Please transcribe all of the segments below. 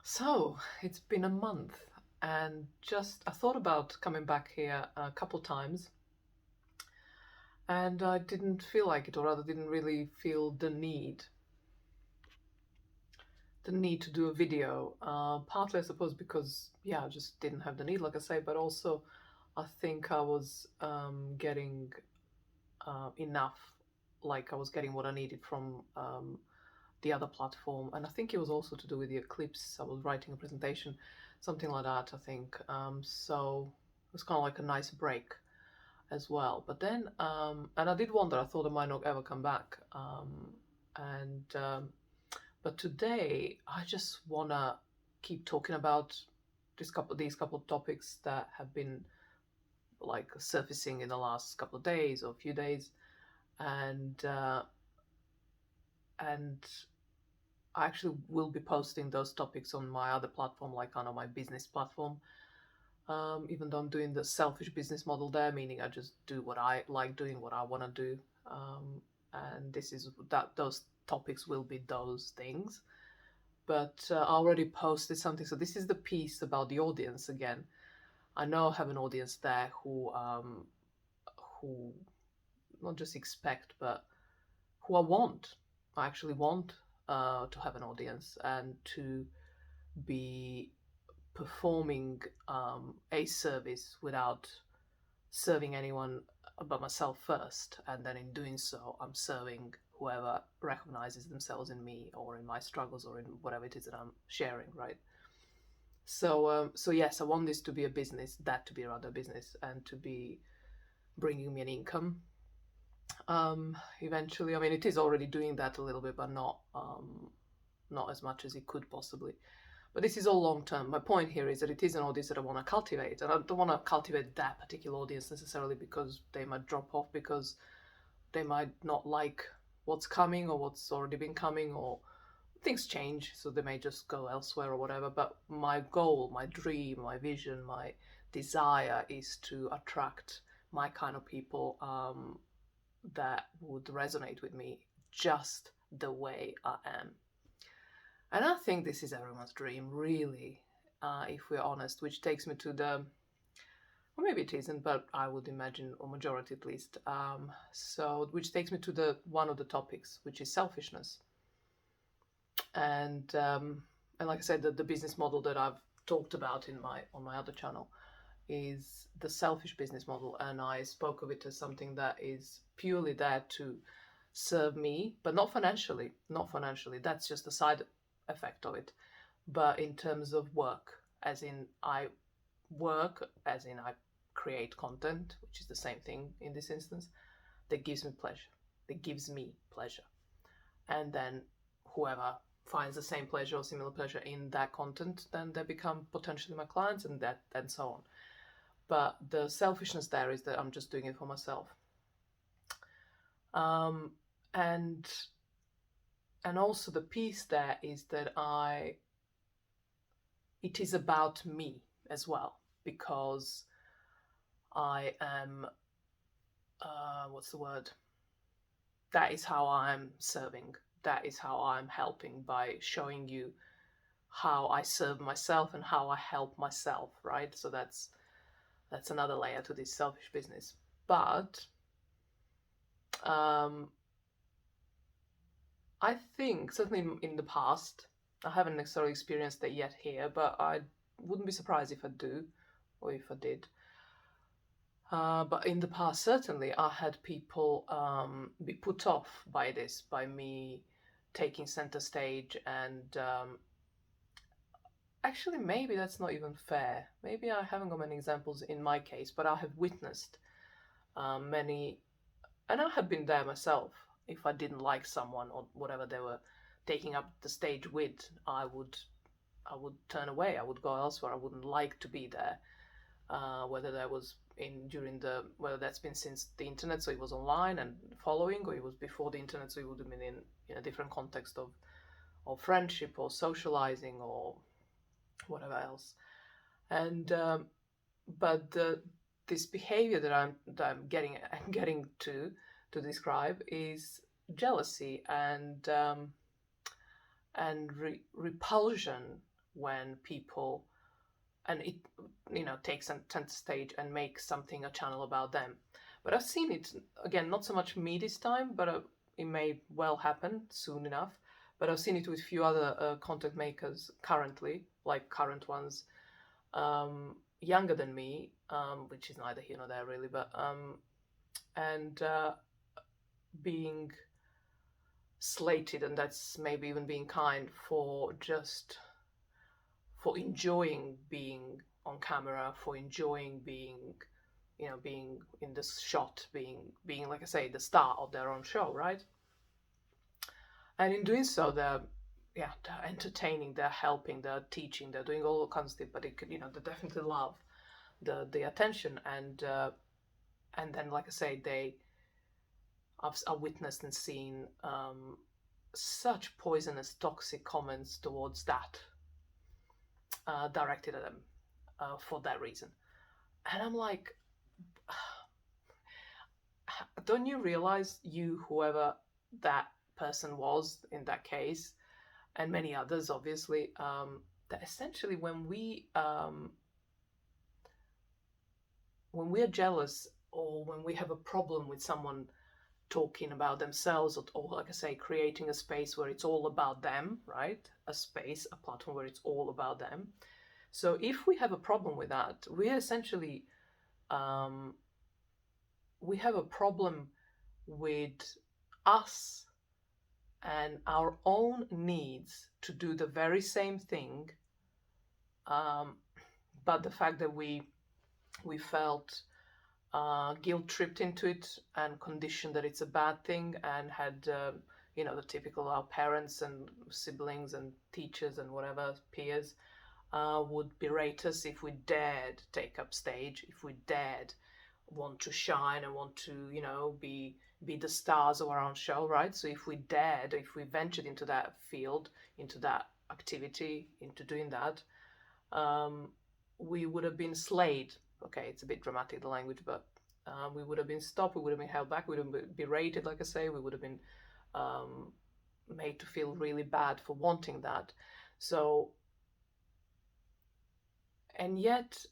So it's been a month, and just I thought about coming back here a couple times, and I didn't feel like it, or rather, didn't really feel the need to do a video. Partly, I suppose, because I just didn't have the need, like I say, but also I think I was getting enough, like I was getting what I needed from the other platform, and I think it was also to do with the eclipse. I was writing a presentation, something like that, I think. So it was kind of like a nice break as well. But then, and I did wonder. I thought I might not ever come back. And But today, I just wanna keep talking about these couple of topics that have been like surfacing in the last couple of days or few days, and and I actually will be posting those topics on my other platform, like on my business platform. Even though I'm doing the selfish business model there, meaning I just do what I like doing, what I want to do, and this is that those topics will be those things. But I already posted something, so this is the piece about the audience again. I know I have an audience there who not just expect, but who I actually want to have an audience and to be performing a service without serving anyone but myself first. And then in doing so, I'm serving whoever recognizes themselves in me or in my struggles or in whatever it is that I'm sharing, right? So yes, I want this to be a business, that to be rather a business, and to be bringing me an income. Eventually, I mean, it is already doing that a little bit, but not as much as it could possibly. But this is all long term. My point here is that it is an audience that I want to cultivate, and I don't want to cultivate that particular audience necessarily because they might drop off, because they might not like what's coming or what's already been coming, or things change, so they may just go elsewhere or whatever. But my goal, my dream, my vision, my desire is to attract my kind of people that would resonate with me just the way I am. And I think this is everyone's dream, really, if we're honest, which takes me to or maybe it isn't, but I would imagine, or majority at least. Which takes me to the one of the topics, which is selfishness. And like I said, the business model that I've talked about on my other channel is the selfish business model, and I spoke of it as something that is purely there to serve me, but not financially. Not financially. That's just a side effect of it. But in terms of work, as in I work, as in I create content, which is the same thing in this instance, that gives me pleasure. That gives me pleasure. And then whoever finds the same pleasure or similar pleasure in that content, then they become potentially my clients, and so on. But the selfishness there is that I'm just doing it for myself. And also the piece there is that it is about me as well, because I am, what's the word? That is how I'm serving. That is how I'm helping, by showing you how I serve myself and how I help myself, right? So that's another layer to this selfish business. But I think certainly in the past, I haven't necessarily experienced it yet here, but I wouldn't be surprised if I do, or if I did. But in the past, certainly, I had people be put off by this, by me taking center stage. And actually, maybe that's not even fair. Maybe I haven't got many examples in my case, but I have witnessed many, and I have been there myself. If I didn't like someone or whatever they were taking up the stage with, I would turn away. I would go elsewhere. I wouldn't like to be there. Whether that was whether that's been since the internet, so it was online and following, or it was before the internet, so it would have been in a different context of friendship or socializing or whatever else. And but this behavior that I'm getting to describe is jealousy and repulsion when people, and it, takes center stage and makes something a channel about them. But I've seen it again, not so much me this time, but it may well happen soon enough. But I've seen it with a few other content makers currently, like current ones, younger than me, which is neither here nor there really, but and being slated, and that's maybe even being kind, for enjoying being on camera, for enjoying being, being in this shot, being like I say, the star of their own show, right? And in doing so, they're entertaining, they're helping, they're teaching, they're doing all kinds of things, but it could, they definitely love the attention, and then, like I say, I've witnessed and seen such poisonous, toxic comments towards that, directed at them for that reason. And I'm like, don't you realize, whoever that person was in that case, and many others, obviously, that essentially when we are jealous, or when we have a problem with someone talking about themselves, or like I say, creating a space where it's all about them, right? A space, a platform where it's all about them. So if we have a problem with that, we essentially we have a problem with us and our own needs to do the very same thing, but the fact that we felt guilt tripped into it and conditioned that it's a bad thing, and had the typical, our parents and siblings and teachers and whatever peers would berate us if we dared take up stage, if we dared want to shine and want to be the stars of our own show, right? So if we ventured into that field, into that activity, into doing that, we would have been slayed. Okay, it's a bit dramatic, the language, but we would have been stopped, we would have been held back, we would have been berated, like I say, we would have been made to feel really bad for wanting that. So, and yet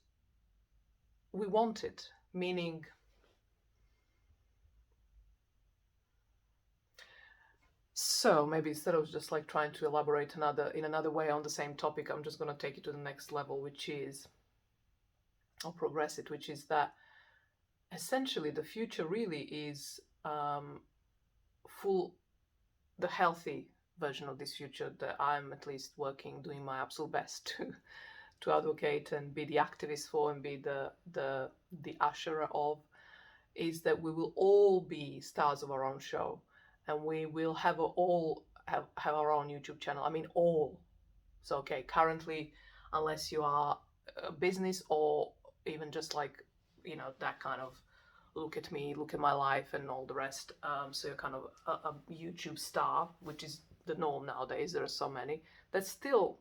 we want it, meaning, so maybe instead of just like trying to elaborate in another way on the same topic, I'm just going to take it to the next level, which is, or progress it, which is that essentially the future really is the healthy version of this future that I'm at least doing my absolute best to advocate and be the activist for, and be the usher of, is that we will all be stars of our own show, and we will have our own YouTube channel. I mean, all. So, okay, currently, unless you are a business, or even just like, that kind of look at me, look at my life and all the rest. So you're kind of a YouTube star, which is the norm nowadays. There are so many. That's still,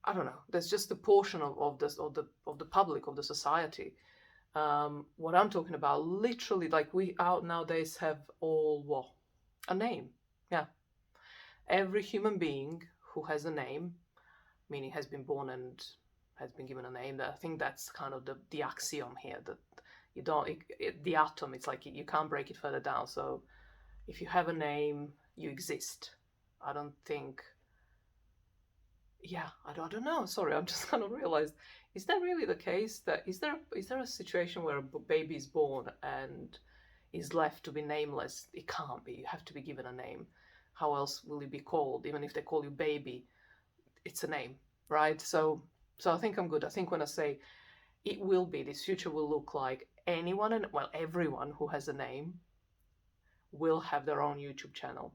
I don't know, there's just a portion of the public, of the society. What I'm talking about, literally, like, we out nowadays have all a name. Yeah. Every human being who has a name, meaning has been born and has been given a name, I think that's kind of the axiom here, that you don't, the atom, it's like you can't break it further down. So if you have a name, you exist. I don't think, I don't know. Sorry, I'm just kind of realized, is that really the case? That is there a situation where a baby is born and is left to be nameless? It can't be. You have to be given a name. How else will you be called? Even if they call you baby, it's a name, right? So I think I'm good. I think when I say this future will look like everyone who has a name will have their own YouTube channel.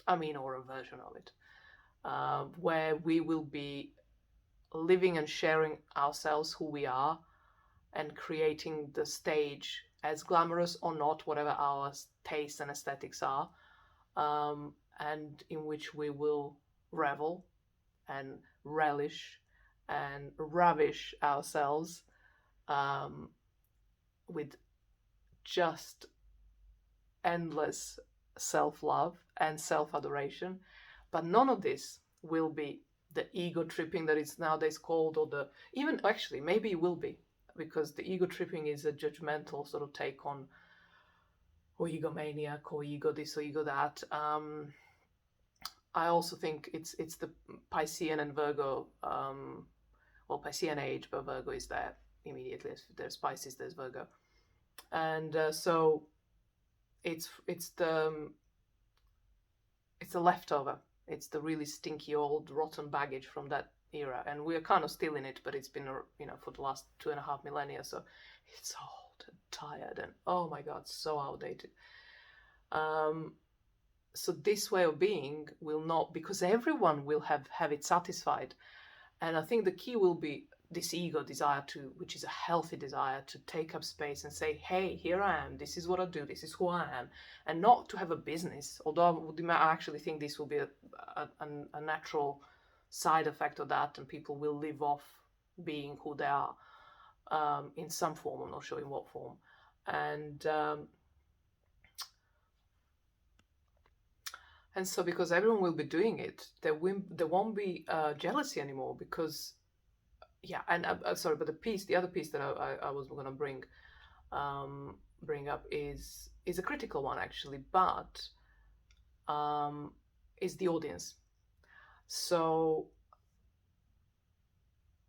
I mean, or a version of it, where we will be living and sharing ourselves, who we are, and creating the stage, as glamorous or not, whatever our tastes and aesthetics are, and in which we will revel and relish and ravish ourselves with just endless self-love and self-adoration. But none of this will be the ego tripping that it's nowadays called, or the even actually maybe it will be, because the ego tripping is a judgmental sort of take on, or egomaniac, or ego this or ego that. I also think it's the Piscean and Virgo, well, Piscean age, but Virgo is there immediately. There's Pisces, there's Virgo, and so it's the leftover. It's the really stinky old rotten baggage from that era, and we're kind of still in it, but it's been for the last 2.5 millennia, so it's old and tired and oh my god, so outdated. So this way of being will not, because everyone will have it satisfied, and I think the key will be this ego desire to, which is a healthy desire to take up space and say, hey, here I am, this is what I do, this is who I am, and not to have a business, although I actually think this will be a natural side effect of that, and people will live off being who they are in some form. I'm not sure in what form. And so because everyone will be doing it, there won't be jealousy anymore, because yeah. And sorry, but the other piece that I was going to bring up is a critical one actually, but is the audience. So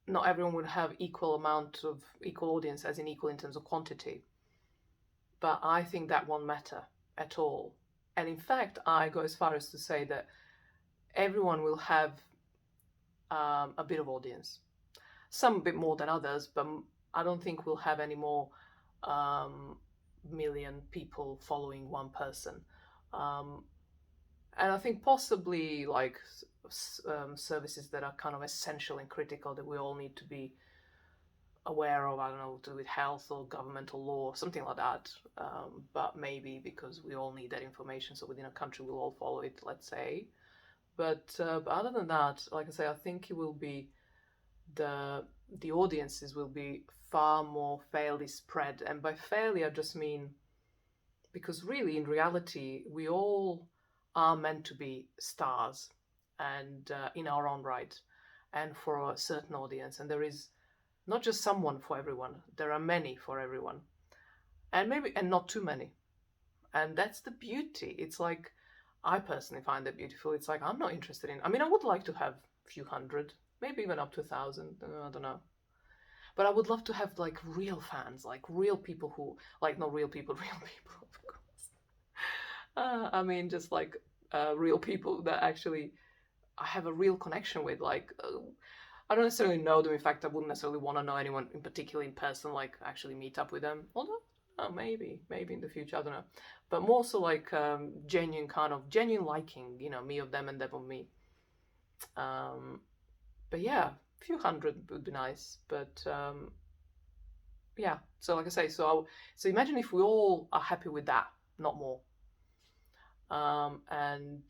not everyone would have equal audience, as in equal in terms of quantity, but I think that won't matter at all. And in fact, I go as far as to say that everyone will have a bit of audience. Some a bit more than others, but I don't think we'll have any more million people following one person. And I think possibly like services that are kind of essential and critical that we all need to be aware of, I don't know, to do with health or governmental law or something like that. But maybe because we all need that information, so within a country we'll all follow it, let's say. But other than that, like I say, I think it will be the audiences will be far more fairly spread. And by fairly, I just mean because really, in reality, we all are meant to be stars, and in our own right, and for a certain audience. And there is not just someone for everyone. There are many for everyone, and not too many. And that's the beauty. It's like, I personally find that beautiful. It's like, I'm not interested in. I mean, I would like to have a few hundred, maybe even up to 1,000. I don't know. But I would love to have like real fans, like real people who, like not real people, real people, of course. I mean, just like real people that actually I have a real connection with. Like, I don't necessarily know them. In fact, I wouldn't necessarily want to know anyone in particular in person, like actually meet up with them. Although, maybe in the future, I don't know. But more so like genuine liking, me of them and them of me. But yeah, a few hundred would be nice. But yeah, so like I say, so imagine if we all are happy with that, not more. And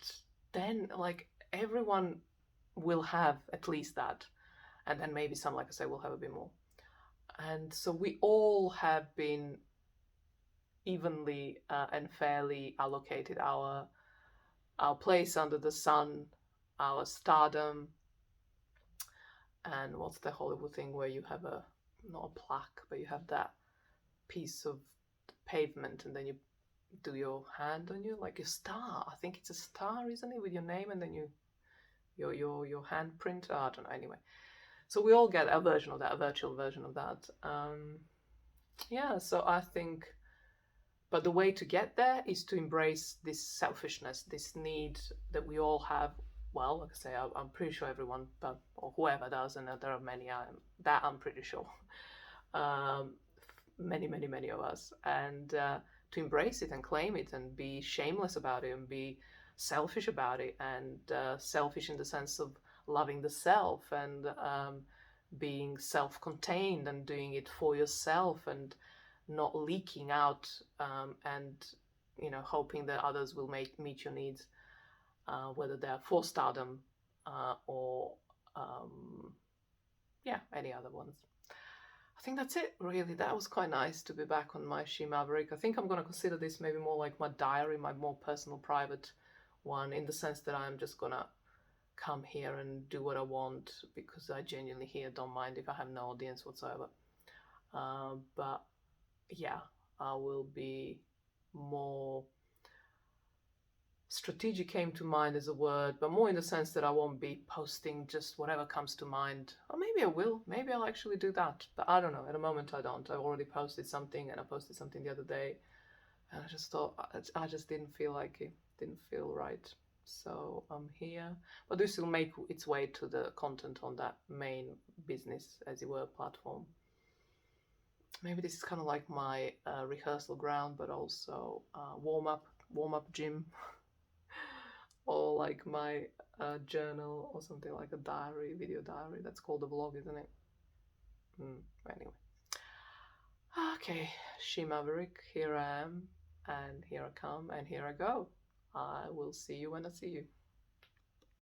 then like everyone will have at least that, and then maybe some, like I say, will have a bit more. And so we all have been evenly and fairly allocated our place under the sun, our stardom. And what's the Hollywood thing where you have not a plaque, but you have that piece of pavement, and then you do your hand on you like a star. I think it's a star, isn't it, with your name, and then your handprint. I don't know. Anyway, so we all get a version of that, a virtual version of that. Yeah. So I think, but the way to get there is to embrace this selfishness, this need that we all have. Well, like I say, I'm pretty sure everyone, or whoever does, and there are many, I'm pretty sure. Many of us. And to embrace it and claim it and be shameless about it and be selfish about it, and selfish in the sense of loving the self and being self-contained and doing it for yourself and not leaking out and hoping that others will meet your needs. Whether they're for stardom or any other ones. I think that's it, really. That was quite nice to be back on my She Maverick. I think I'm going to consider this maybe more like my diary, my more personal, private one, in the sense that I'm just going to come here and do what I want, because I genuinely here don't mind if I have no audience whatsoever. But yeah, I will be more strategic, came to mind as a word, but more in the sense that I won't be posting just whatever comes to mind. Or maybe I will. Maybe I'll actually do that. But I don't know. At the moment, I don't. I've already posted something, and I posted something the other day, and I just thought, I just didn't feel like it. Didn't feel right. So I'm here. But this will make its way to the content on that main business, as it were, platform. Maybe this is kind of like my rehearsal ground, but also warm up gym, or like my journal, or something like a diary, video diary. That's called a vlog, isn't it? Anyway. Okay, She Maverick, here I am, and here I come, and here I go. I will see you when I see you.